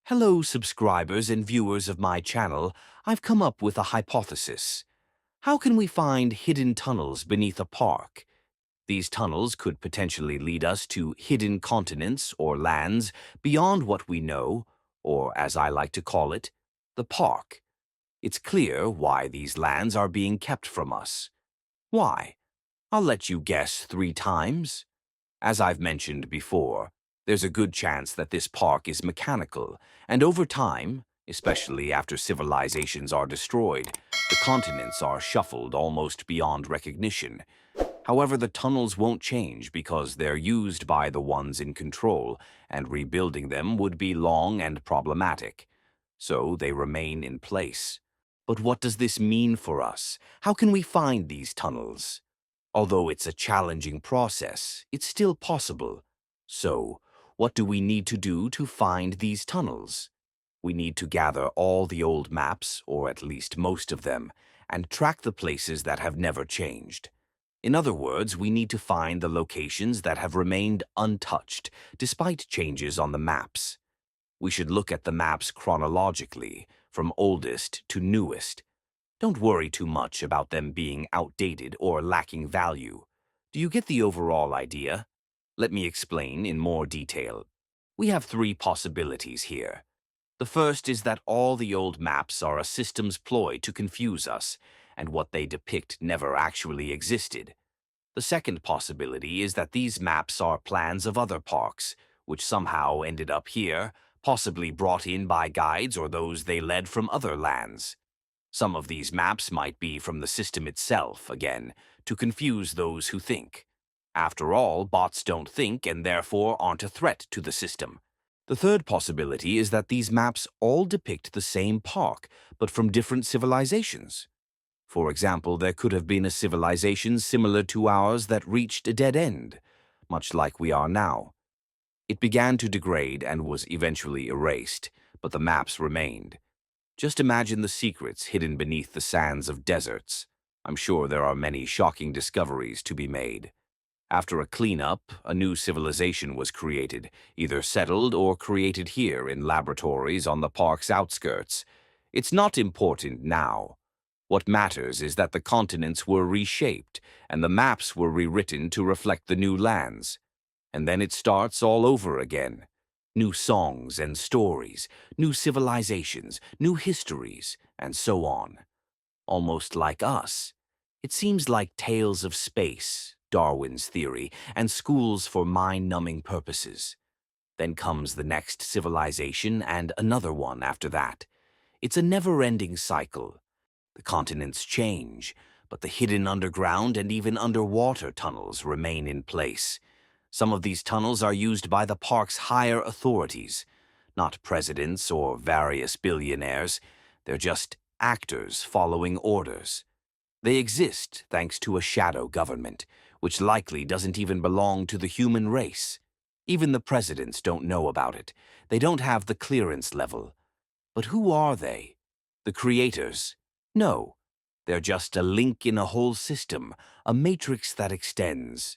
Hello, subscribers and viewers of my channel. I've come up with a hypothesis. How can we find hidden tunnels beneath a park? These tunnels could potentially lead us to hidden continents or lands beyond what we know, or as I like to call it, the park. It's clear why these lands are being kept from us. Why? I'll let you guess 3 times. As I've mentioned before, there's a good chance that this park is mechanical, and over time, especially after civilizations are destroyed, the continents are shuffled almost beyond recognition. However, the tunnels won't change because they're used by the ones in control, and rebuilding them would be long and problematic. So they remain in place. But what does this mean for us? How can we find these tunnels? Although it's a challenging process, it's still possible. So, what do we need to do to find these tunnels? We need to gather all the old maps, or at least most of them, and track the places that have never changed. In other words, we need to find the locations that have remained untouched, despite changes on the maps. We should look at the maps chronologically, from oldest to newest. Don't worry too much about them being outdated or lacking value. Do you get the overall idea? Let me explain in more detail. We have 3 possibilities here. The first is that all the old maps are a system's ploy to confuse us, and what they depict never actually existed. The second possibility is that these maps are plans of other parks, which somehow ended up here, possibly brought in by guides or those they led from other lands. Some of these maps might be from the system itself, again, to confuse those who think. After all, bots don't think and therefore aren't a threat to the system. The third possibility is that these maps all depict the same park, but from different civilizations. For example, there could have been a civilization similar to ours that reached a dead end, much like we are now. It began to degrade and was eventually erased, but the maps remained. Just imagine the secrets hidden beneath the sands of deserts. I'm sure there are many shocking discoveries to be made. After a cleanup, a new civilization was created, either settled or created here in laboratories on the park's outskirts. It's not important now. What matters is that the continents were reshaped and the maps were rewritten to reflect the new lands. And then it starts all over again. New songs and stories, new civilizations, new histories, and so on. Almost like us. It seems like tales of space, Darwin's theory, and schools for mind-numbing purposes. Then comes the next civilization and another one after that. It's a never-ending cycle. The continents change, but the hidden underground and even underwater tunnels remain in place. Some of these tunnels are used by the park's higher authorities, not presidents or various billionaires. They're just actors following orders. They exist thanks to a shadow government, which likely doesn't even belong to the human race. Even the presidents don't know about it. They don't have the clearance level. But who are they? The creators? No. They're just a link in a whole system, a matrix that extends.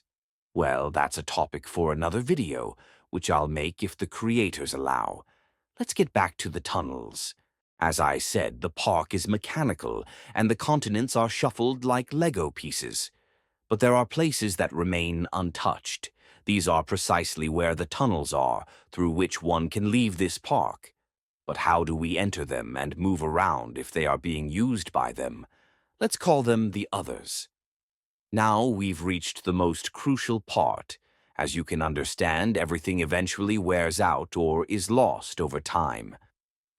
Well, that's a topic for another video, which I'll make if the creators allow. Let's get back to the tunnels. As I said, the park is mechanical, and the continents are shuffled like Lego pieces. But there are places that remain untouched. These are precisely where the tunnels are, through which one can leave this park. But how do we enter them and move around if they are being used by them? Let's call them the others. Now we've reached the most crucial part. As you can understand, everything eventually wears out or is lost over time.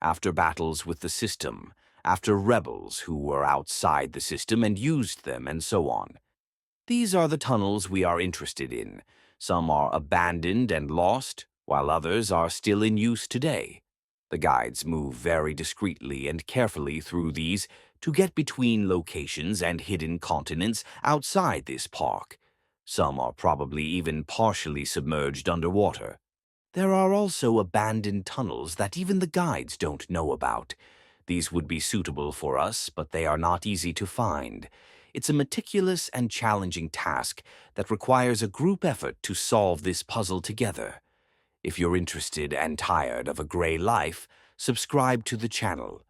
After battles with the system, after rebels who were outside the system and used them, and so on. These are the tunnels we are interested in. Some are abandoned and lost, while others are still in use today. The guides move very discreetly and carefully through these to get between locations and hidden continents outside this park. Some are probably even partially submerged underwater. There are also abandoned tunnels that even the guides don't know about. These would be suitable for us, but they are not easy to find. It's a meticulous and challenging task that requires a group effort to solve this puzzle together. If you're interested and tired of a gray life, subscribe to the channel.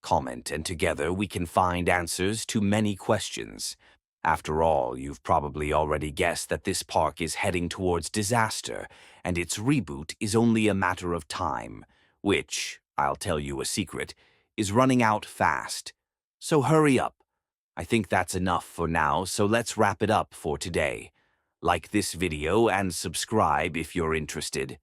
Comment, and together we can find answers to many questions. After all, you've probably already guessed that this park is heading towards disaster, and its reboot is only a matter of time, which, I'll tell you a secret, is running out fast. So hurry up. I think that's enough for now, so let's wrap it up for today. Like this video and subscribe if you're interested.